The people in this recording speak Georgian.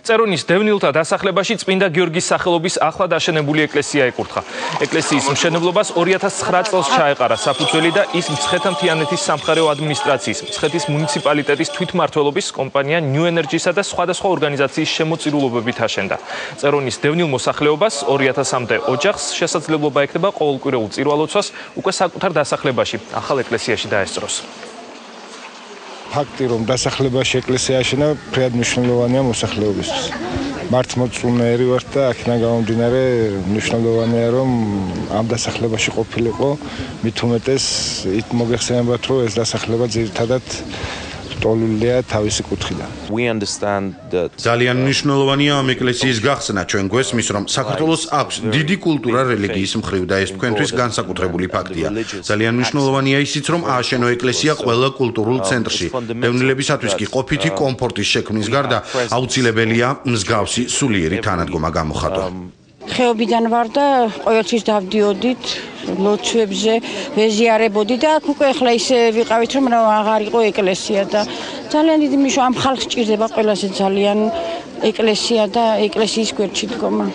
წერონის დევნილთა დასახლებაში წმინდა გიორგის სახელობის ახლად აშენებული ეკლესია ეკურთხა. ეკლესიის მშენებლობას 2009 წელს ჩაეყარა საფუძველი და ის მცხეთა-მთიანეთის სამხარეო ადმინისტრაციის, მცხეთის მუნიციპალიტეტის თვითმმართველობის კომპანია New Energy-სა და სხვადასხვა ორგანიზაციის შემოწირულობებით აშენდა. წერონის დევნილ მოსახლეობას 2000-მდე ოჯახს შესაძლებლობა ექნება ყოველკვირეულ წირვალოცვას უკვე საკუთარ დასახლებაში, ახალ ეკლესიაში დაესწროს. ფაქტი, რომ დასახლებაში ეკლესია აშენა, ფრედ მნიშვნელოვანია მოსახლეობისთვის. მართლმორწმუნეები ვართ და აქედან გამომდინარე მნიშვნელოვანია, რომ ამ დასახლებაში ყოფილიყო, მით უმეტეს იქ მოგეხსენებათ, რომ ეს დასახლება ძირითადად ტოლულია თავისი კუთხიდან. ძალიან მნიშვნელოვანია ამ ეკლესიის გახსნა ჩვენ გვესმის, რომ საქართველოს აქვს დიდი კულტურა რელიგიის მხრივ და ეს თქვენთვის განსაკუთრებული ფაქტია. ძალიან მნიშვნელოვანია ისიც, რომ ააშენო ეკლესია ყველა კულტურულ ცენტრში. დევნილებისათვის კი ყოფითი კომფორტის შექმნის გარდა აუცილებელია მსგავსი სულიერი თანადგომა გამოხატო. ხეობიდან ვარ და ყოველთვის დავდიოდით ლოცვებზე, ვეზიარებოდი და აქ უკვე ახლა ისე ვიყავით, რომ აღარ იყო ეკლესია და ძალიან დიდი ამ ხალხს ჭირდება ყველაზე ძალიან ეკლესია და ეკლესიის გვერდში დგომა.